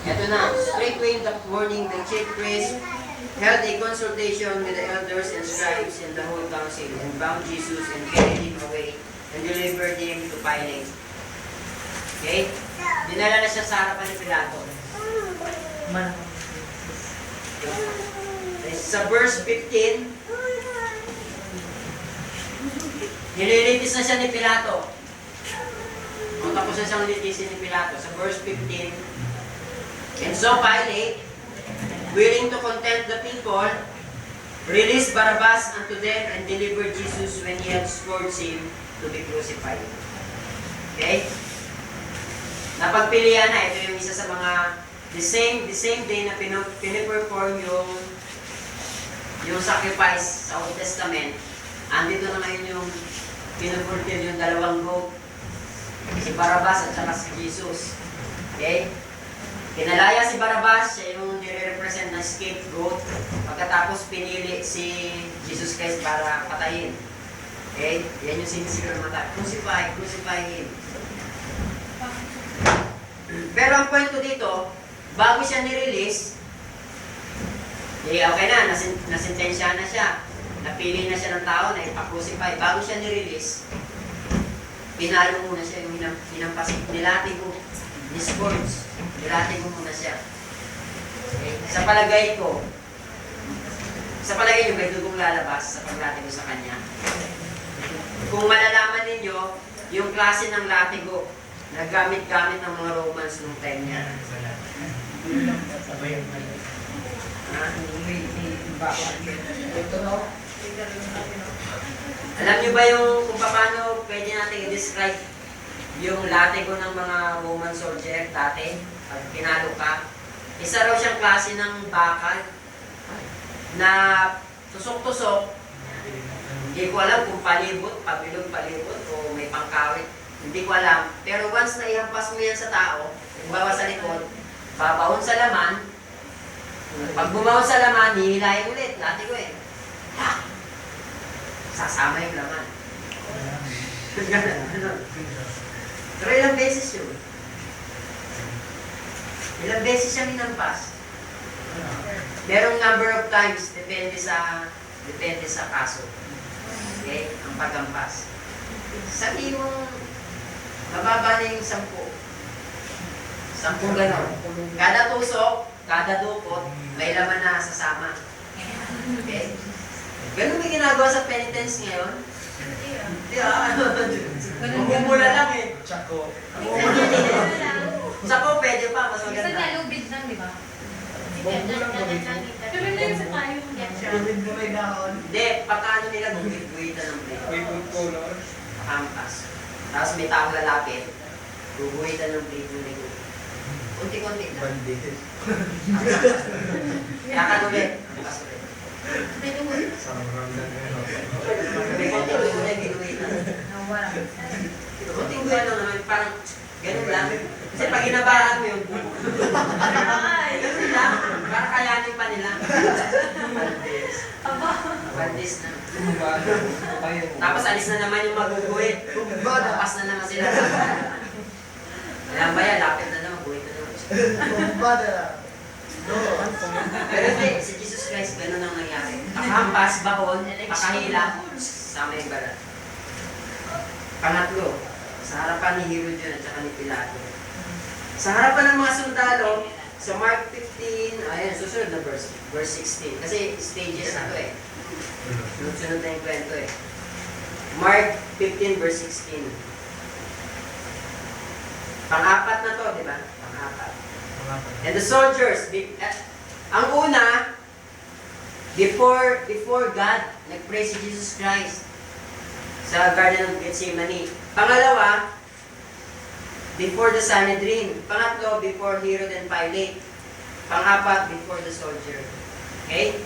Ito na, straightway in the morning, the chief priest held a consultation with the elders and scribes and the whole council, and bound Jesus and carried him away and delivered him to Pilate. Okay? Dinala na siya sa harapan ni Pilato. Sa verse 15, nililitis na siya ni Pilato. Kung tapos na siyang litisin ni Pilato, sa verse 15, and so Pilate, willing to content the people, released Barabbas unto them and delivered Jesus when he had scourged him to be crucified. Okay? Napagpilian na, ito yung isa sa mga the same day na piniperform yung sacrifice sa Old Testament. Andito na ngayon yung pinupultil yung dalawang goat, si Barabbas at saka si Jesus. Okay? Kinalaya si Barabbas, siya yung nire-represent na scapegoat. Pagkatapos pinili si Jesus Christ para patayin. Okay? Yan yung sinisiguro ng mata. Crucify, crucify him. Pero ang kwento dito, bago siya nirelease, okay na, nasintensya na siya. Napili na siya ng tao na ipag-crucify. Bago siya nirelease, pinalo muna siya yung hinampas. Nilati ko, ni-scourge. Nilati ko muna siya. Okay? Sa palagay nyo, may dugong lalabas sa paglatigo sa kanya. Kung malalaman ninyo, yung klase ng latigo, naggamit-gamit ng mga Romans nung time niya. Alam niyo ba yung kung paano pwede natin i-describe yung latigo ng mga Roman soldier dati? Pag pinalo ka, isa raw siyang klase ng bakal na tusok-tusok. Hindi ko alam kung palibot, pabilog-palibot o may pangkawit. Hindi ko alam. Pero once na ihampas mo yan sa tao, bawa sa likod, babahon sa laman. Pag bumahon sa laman, hihilayin ulit. Latigo eh. Ha! Sasama yung laman. Pero ilang beses yun? Ilang beses siya minampas? Merong number of times, depende sa kaso. Okay? Ang paghampas. Sabi mo, mababa na yung 10. 10 gano'n. Kada tusok, kada dukot, may laman na sasama. Okay? Ganun may ginagawa sa penitence ngayon? Hindi Mamumula lang eh. Tsako. Tsako, pwede pa. Mas maganda. Isa nalubid lang, di ba? Tuloy na yun sa tayo. Lubid mo may dahon. Hindi, pagkaano nila guguhitan ng plate. Favorite color. Pakampas. Tapos may taong lalapit. Guguhitan ng plate mo nila. Kunti-kunti lang. Bandit. Kakagubit. Bukas ulit. Sarang lang yun. May konti-kunti na ginuhitan. Kunti-kunti lang naman. Parang ganun lang. Kasi pag inabahan mo yung buko. Ganun lang. Parang kayanin pa nila. Bandis na. Tapos alis na naman yung maguguhit. Tapas na naman sila. Alam ba yan? Lapit na naman. Guhit na naman siya. Pero hindi, si Jesus Christ, ganun ang nangyari. Pakampas, bahon, pakahila, sama yung balat. Pangatlo, sa harapan ni Herod yun at saka ni Pilato. Sa harapan ng mga sundalo, sa Mark 15, ayan, susunod na verse 16. Kasi stages na to eh. Sunod na yung kwento eh. Mark 15 verse 16. Pang-apat na to, di ba? Pang-apat. And the soldiers, ang una, before God, nag-pray si Jesus Christ sa Garden of Gethsemane. Pangalawa, before the Sanhedrin. Pangatlo, before Herod and Pilate. Pang-apat, before the soldier. Okay?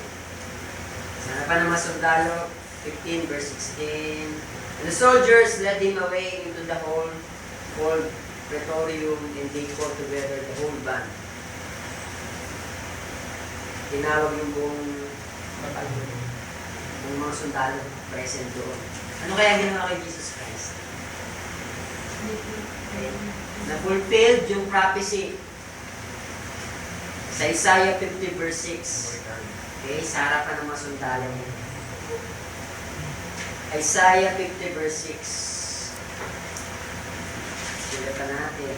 Sana pa ng mga sundalo, 15 verse 16. And the soldiers led him away into the hall called Praetorium, and they called together the whole band. Tinawag yung buong mga sundalo present doon. Ano kaya ginawa kay Jesus Christ? Na-fulfilled yung prophecy Sa Isaiah 50 verse 6. Okay, sa harapan ng mga sundalo mo. Isaiah 50 verse 6. Sila pa natin.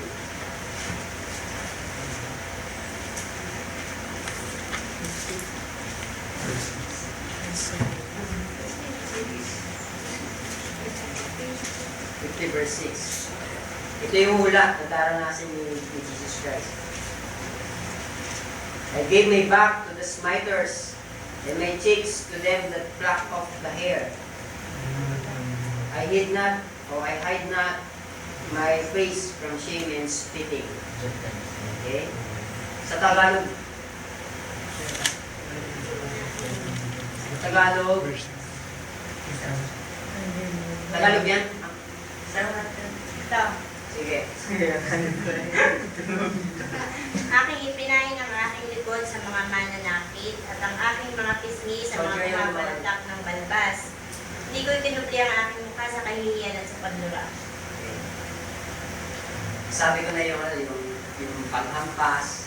Verse 6. Ito yung hula na daranasin ni Jesus Christ. I gave my back to the smiters, and my cheeks to them that pluck off the hair. I hid not, or I hide not my face from shame and spitting. Okay? Sa Tagalog. Tagalog. Tagalog yan? Ito. Sige. Aking ipinain ang aking likod sa mga mananakit at ang aking mga pisngi sa mga pumapalantak ng balbas. Hindi ko itinupli ang aking mukha sa kahihiyan at sa pagdura. Sabi ko na yung paghampas,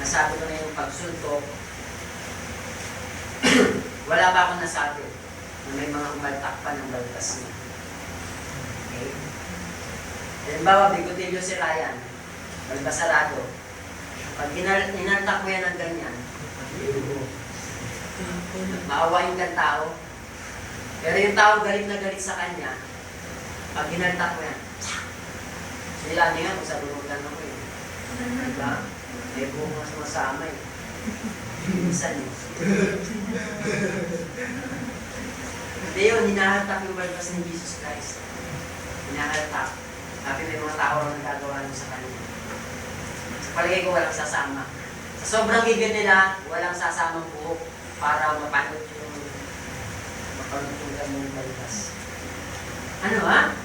nasabi ko na yung pagsuntok. Wala pa akong nasabi na may mga umaltak pa ng balbas niya. Okay? Halimbawa, bigotilyo si Ryan, balbasarado. Pag inaltak mo yan ng ganyan, maawain kang tao. Pero yung tao galit na galit sa kanya, pag inaltak mo yan, sila niya kung sa lunugan ako eh. Diba? May buong mas masama eh. Minsan eh. Hindi yun, hinahatak yung balbas ng Jesus Christ. Hinahatak. Sabi may mga tao na nagagawa nyo sa kanya. Sa palagay ko walang sasama. Sa sobrang higit nila, walang sasamang buhok para mapanood yung ganung balbas. Ano ha?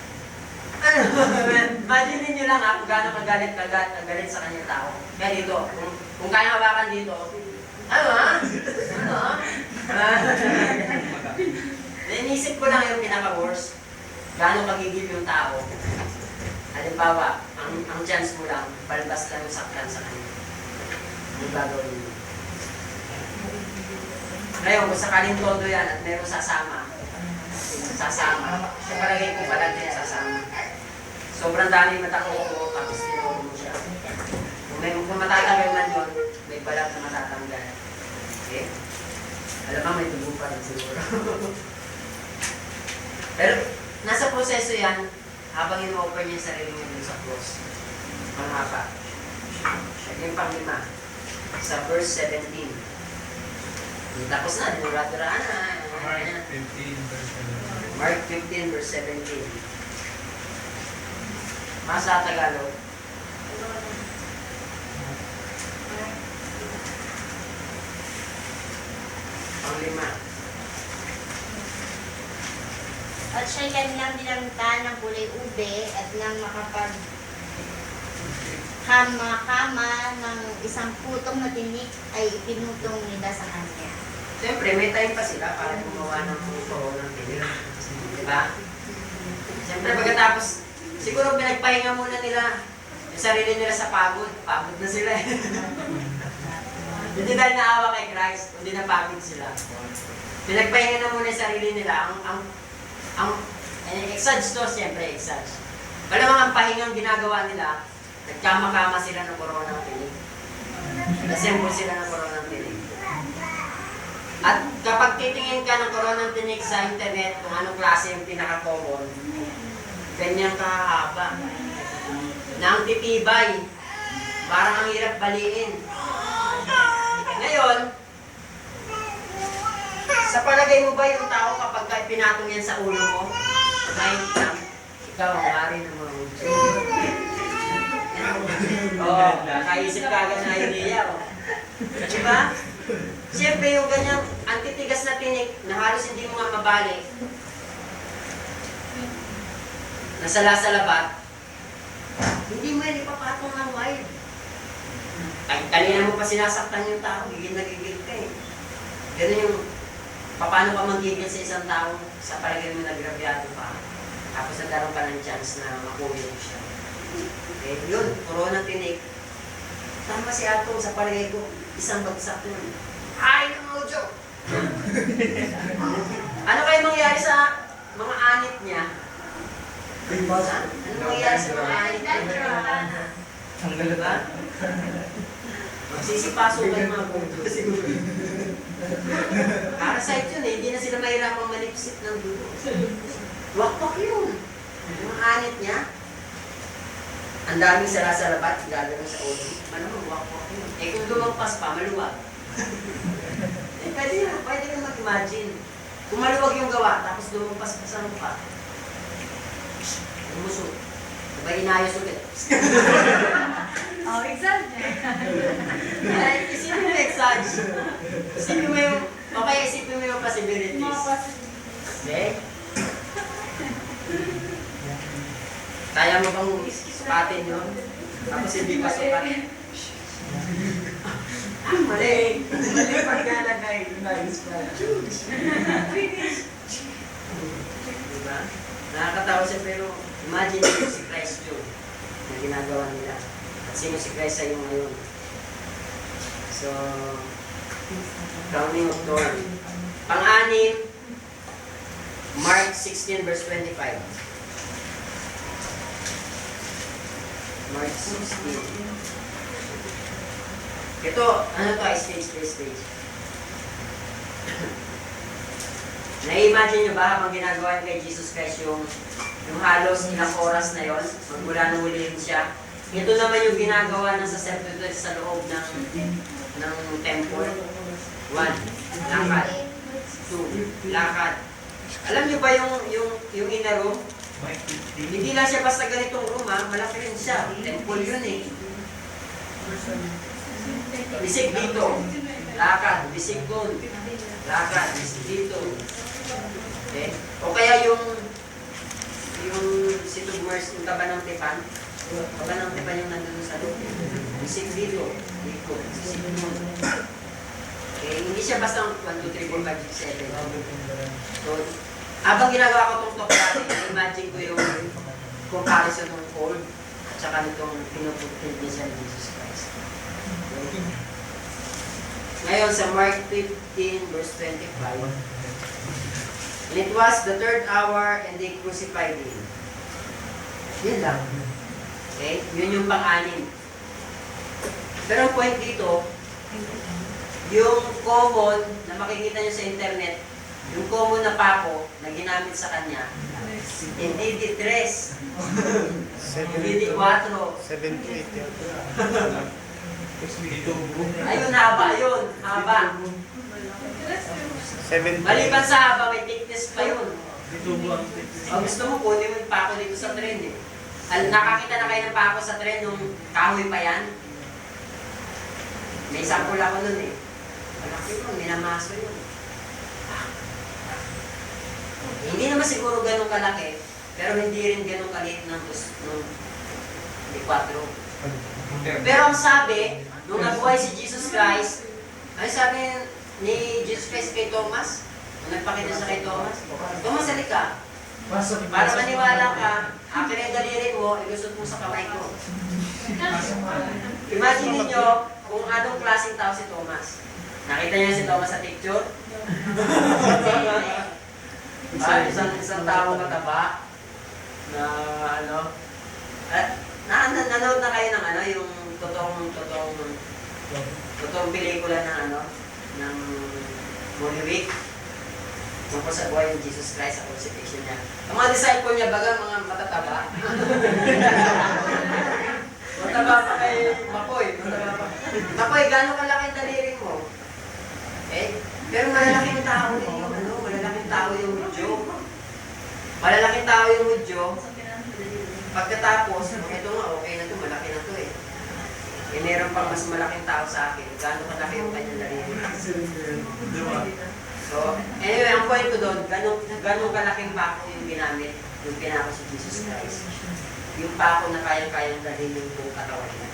Ano? Imagine nyo lang kung gano'ng kagalit sa kanyang tao. Kaya dito, kung kaya hawakan dito, ano ha? Ano ha? Inisip ko lang yung pinaka-worst. Gano'ng kagigil yung tao. Halimbawa, ang chance mo lang, balbas lang yung saktan sa kanya. Ang gagawin mo. Ngayon, kung sakaling todo yan at meron sasama, sa palagay ko pala din sasama. Sobrang dami matakot ko, tapos tinuro mo siya. Kung matatanggal man yun, may balat na matatanggal. Okay? Alam mo, may tubo pa rin siguro. Pero, nasa proseso yan, habang ino-offer niya yung sarili niya dun sa cross. Manghapa. Yung pang-5, sa verse 17. Tapos na, dinura-duraan na. Mark 15 verse 17. Masa Tagalog. Pang-5. At siya'y kanilang dinamtan ng kulay ube at nang makapagkama ng isang putong na tinik ay ipinutong nila sa kanya. Siyempre, may time pa sila para gumawa ng puto ng tinig. Diba? Siyempre, pagkatapos, siguro pinagpahinga muna nila yung sarili nila sa pagod. Pagod na sila eh. Hindi dahil naawa kay Christ, kundi napagod sila. Pinagpahinga na muna yung sarili nila. Ang exage to, siyempre, exage. Malamang ang pahingang ginagawa nila, nagkama-kama sila ng koronang tinig. Assemble sila ng koronang tinig. At kapag titingin ka ng koronang tinig sa internet, kung anong klase yung pinaka-common, ganyan kahaba. Na ang titibay, parang ang hirap baliin. Ngayon, sa palagay mo ba yung tao kapag pinatong yan sa ulo mo, ay, ikaw ang hari ng mga ulo. Oo, nakaisip ka agad na idea. Diba? Siyempre yung ganyang antitigas na tinik na halos hindi mo nga mabalik, nasala sa labat, hindi mo yan ipapatong ng wire. Kanina mo pa sinasaktan yung tao, gigil na gigil ka eh. Ganun yung paano ka magigil sa isang tao sa palagay mo nagrabyado pa. Tapos nagkaroon ka ng chance na makuwi mo siya. Okay, yun, puro ng tinik. Tama si Atong sa palagay ko, isang bagsak yun. Ay, ng audio! Ano kayo mangyari sa mga anit niya? Ano mangyari sa mga anit niya? Tanggal Diba? Magsisipaso ka yung mga punto siguro. Parasite yun eh, hindi na sila mahirapang malipsit ng dulo. Wakpak yun. Yung anit niya, ang daming sarasarabat, gagawin sa ulo. Malamang wakpak yun. Eh kung lumagpas pa, maluwag. Eh pwede ka mag-imagine. Kung maluwag yung gawa, tapos lumagpas pa sa mukha. Lumusot. Diba inayos ulit? Oh, exam Ay, isipin mo yung exage. Isipin mo yung, okay, isipin mo yung possibilities. Okay? Kaya mo bang sukatin yun? Tapos hindi pa sukat. Mali. Mali pagkalagay. Nice pa. Diba? Nakakatawa siya pero imagine mo si Christ yun na ginagawa nila. At sino si Christ sa iyo ngayon? So, crowning of thorn. Pang-anim, Mark 16 verse 25. Mark 16. Ito, ano to? Stage by stage. Na-imagine nyo ba habang ginagawa niya kay Jesus Christ yung halos ilang oras na yon, magmula nung hulihin siya? Ito naman yung ginagawa ng sacerdote sa loob ng temple. 1, lakad. 2, lakad. Alam niyo ba yung inner room? Hindi lang siya basta ganitong room ha, malaki rin siya. Temple yun eh. Bisig dito, lakad, bisig doon. Lakad, bisig dito. Okay? O kaya yung situbmers, yung taba ng tipan, taba ng tipan yung nandun sa loob. Bisig dito, bisig doon. Okay? Hindi siya basta 1, 2, 3, 4, 5, 6, 7. So, habang ginagawa ko itong talk natin, imagine ko yung comparison ng old at saka nitong pinuputin niya sa Jesus Christ. Okay? Ngayon, sa Mark 15, verse 25, and it was the 3rd hour and they crucified him. Yun lang. Okay? Yun yung pang-anim. Pero ang point dito, yung common na makikita nyo sa internet, yung common na pako na ginamit sa kanya, hindi di 3, hindi di 4. 7 to 8 yata. Ayun, haba yun. Haba. 7 to Maliban sa haba, may thickness pa yun. O gusto mo, kunin mo yung pako dito sa tren eh. Nakakita na kayo ng pako sa tren nung kahoy pa yan? May sample ako nun eh. Malaki yun, minamaso yun. Hindi naman siguro ganun kalaki, pero hindi rin ganun kaliit ng 4. Pero ang sabi, nung nabuhay si Jesus Christ, ay sabi ni Jesus Christ kay Thomas, nung nagpakita siya kay Thomas, Thomas, halika. Para maniwala ka, akin ang daliri mo, ilusot mo sa kamay ko. Imagine niyo kung anong klaseng tao si Thomas. Nakita niyo si Thomas sa picture? Isang tao mataba na ano. At nanood na kayo ng ano, yung totoong pelikula ng ano, ng Holy Week. Tungkol sa buhay ni Jesus Christ sa crucifixion niya. Ang mga disciple niya, baga mga matataba. Mataba pa kay Makoy. Makoy, gano'ng kalaki ang daliri mo? Eh, pero malalaking tao rin yung ano, malalaking tao yung Hudyo. Malalaking tao yung Hudyo. Pagkatapos, ito nga, okay na to, malaki na to eh. Eh, meron pang mas malaking tao sa akin. Gano'ng kalaki yung kanyang daliri. So, anyway, ang point ko doon, ganong kalaking pako yung ginamit, yung pinako si Jesus Christ. Yung pako na kayang-kayang dalhin yung buong katawan niya.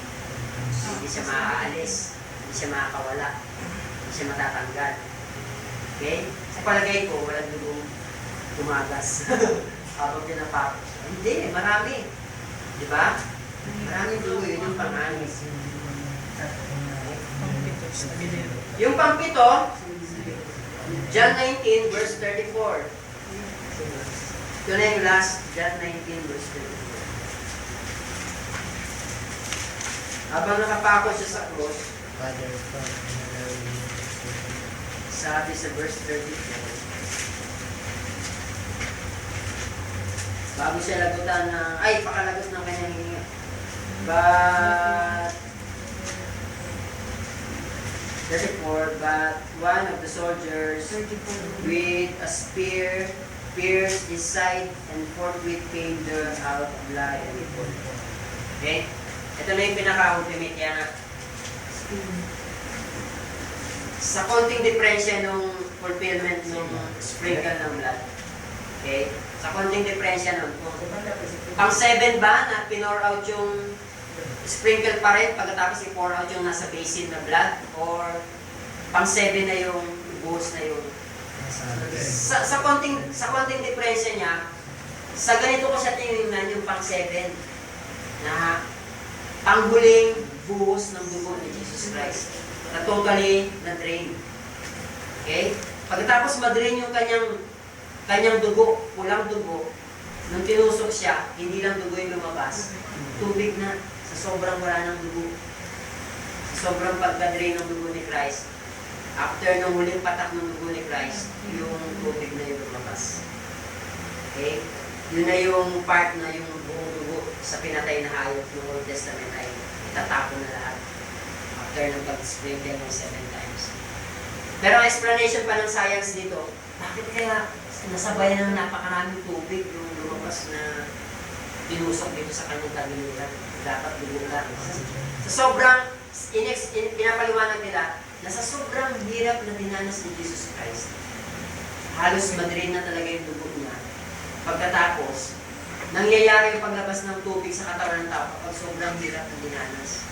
Hindi siya maaalis, hindi siya makakawala, hindi siya matatanggal. Okay? Sa palagay ko, walang dugong tumagas. Habang pinapako siya. Hindi, marami. Di ba? Maraming dugo, yun yung panganis. Yung pang-pito, John 19 verse 34. Ito na yung last, John 19 verse 34. Habang nakapako siya sa cross, Father, Son, and Holy Spirit. sabi sa verse 34, bago siya lagutan ng, pakalagot ng kanyang hininga. But 34, but one of the soldiers with a spear pierced his side, and forthwith came there out blood and blood. Okay? Ito na yung pinaka-ultimate yan. Sa konting diferensya nung fulfillment nung sprinkle ng blood. Okay? Sa konting diferensya nun. Pang 7 ba na pinor out yung sprinkle pa rin pagkatapos i-pour out yung nasa basin na blood, or pang 7 na yung buhos na yung sa konting diferensya niya, sa ganito ko siya tingnan yung pang 7 na panghuling buhos ng dugo ni Jesus Christ na totally na-drain. Okay? Pagkatapos ma-drain yung kanyang dugo, pulang dugo, nung tinusok siya, hindi lang dugo yung lumabas, tubig na. Sa sobrang wala ng dugo, sa sobrang pagka-drain ng dugo ni Christ, after ng huling patak ng dugo ni Christ, yung tubig na yung lumabas. Okay? Yun na yung part na yung buong dugo sa pinatay na hayop ng Old Testament ay itatapon na lahat after ng pag-sprinkle ng 7 times. Pero ang explanation pa ng science dito, bakit kaya nasabayan ng napakaraming tubig yung lumabas na tinusok dito sa kanyang tagiliran? Dapat dugo lang. Sa sobrang, pinapaliwanag nila, na sa sobrang hirap na dinanas ni Jesus Christ, halos madrin na talaga yung dugo niya. Pagkatapos, nangyayari yung paglabas ng tubig sa katawan ng tao kapag sobrang hirap na dinanas.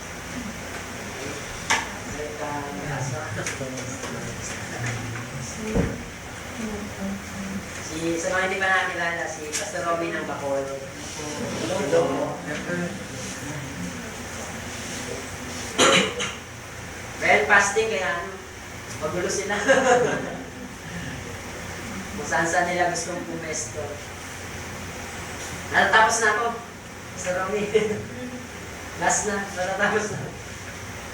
Sa mga hindi pa nakakilala, si Pastor Robin ng Bacolod. Well, fasting kaya magulo sila. Kung saan nila gustong pumesto. Natatapos na ako. Sa Romy. Last na. Natatapos na.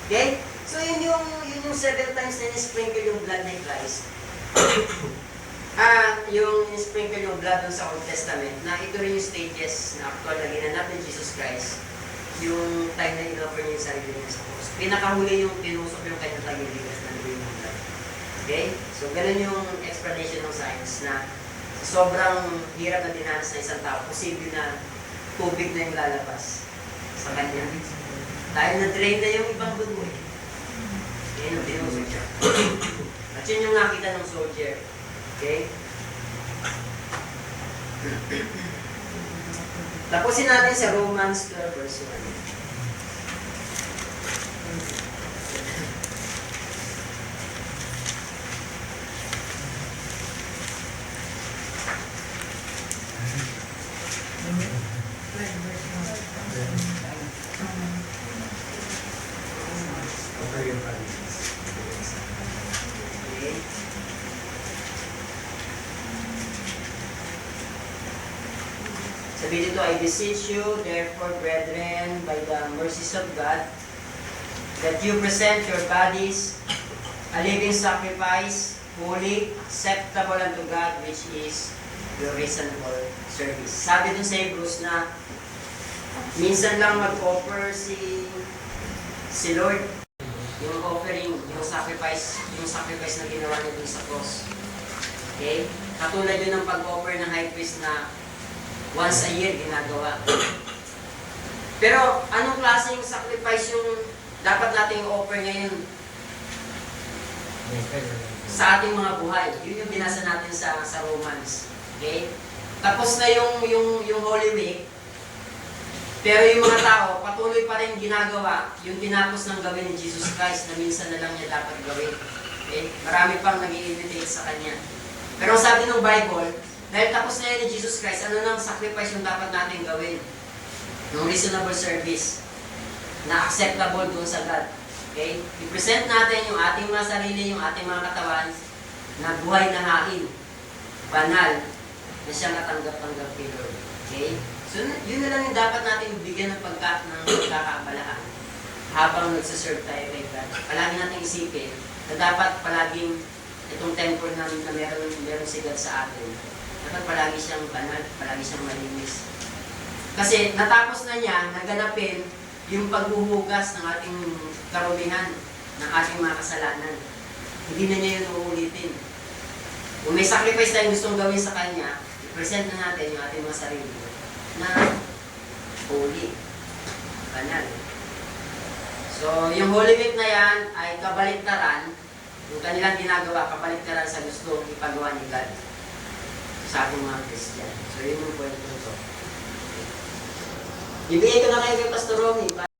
Okay? So yun yung 7 times na in-sprinkle yung blood ni Christ. Yung in-sprinkle yung blood dun sa Old Testament, na ito rin yung stages na actual na ginanap ni Jesus Christ. Yung time na in-offer niya yung sarili niya sa cross. Pinakahuli yung tinusok yung kanyang tagiligas na nagawin ng blood. Okay? So, ganun yung explanation ng science na sa sobrang hirap na dinanas na isang tao, posible na tubig na yung lalabas sa kanya. Dahil na-drain na yung ibang dugo eh. Yan yung tinusok siya. At yun yung nakita ng soldier. Okay? Tapusin natin sa Romans 12 verse 1. Okay. Sabi dito, I beseech you, therefore, brethren, by the mercies of God, that you present your bodies a living sacrifice, holy, acceptable unto God, which is your reasonable service. Sabi dun sa Hebrews na minsan lang mag-offer si Lord, yung offering, yung sacrifice na ginawa niya dun sa cross. Okay? Katulad yun ng pag-offer ng high priest na once a year ginagawa. Pero anong klaseng sacrifice yung dapat nating offer ngayon sa ating mga buhay? Yun yung binasa natin sa Romans. Okay? Tapos na yung Holy Week, pero yung mga tao patuloy pa rin ginagawa yung tinapos ng gawin ni Jesus Christ na minsan na lang niya dapat gawin. Okay? Marami pang nag-i-imitate sa Kanya. Pero sabi ng Bible, dahil tapos na yan ni Jesus Christ, ano nang sacrifice yung dapat natin gawin? Yung reasonable service na acceptable doon sa God. Okay? I-present natin yung ating mga sarili, yung ating mga katawan na buhay na hain, banal, na siyang katanggap-tanggap kay Lord. Okay? So, yun na lang yung dapat natin bigyan ng pagkakaabalahan habang nagsaserve tayo kay God. Palagi natin isipin na dapat palaging itong temple na meron si God sa atin, dapat palagi siyang banal, palagi siyang malinis. Kasi natapos na niya, naganapin yung paghuhugas ng ating karumihan, ng ating mga kasalanan. Hindi na niya yun uulitin. Kung may sacrifice tayong gustong gawin sa Kanya, i-present na natin yung ating mga sarili na holy, banal. So, yung Holy Week na yan ay kabaliktaran, yung kanilang ginagawa, kabaliktaran sa gustong ipagawa ni God sa ating mga Christian. So, yun yung point ko. Ibigay ko na kayo kay Pastor Romy.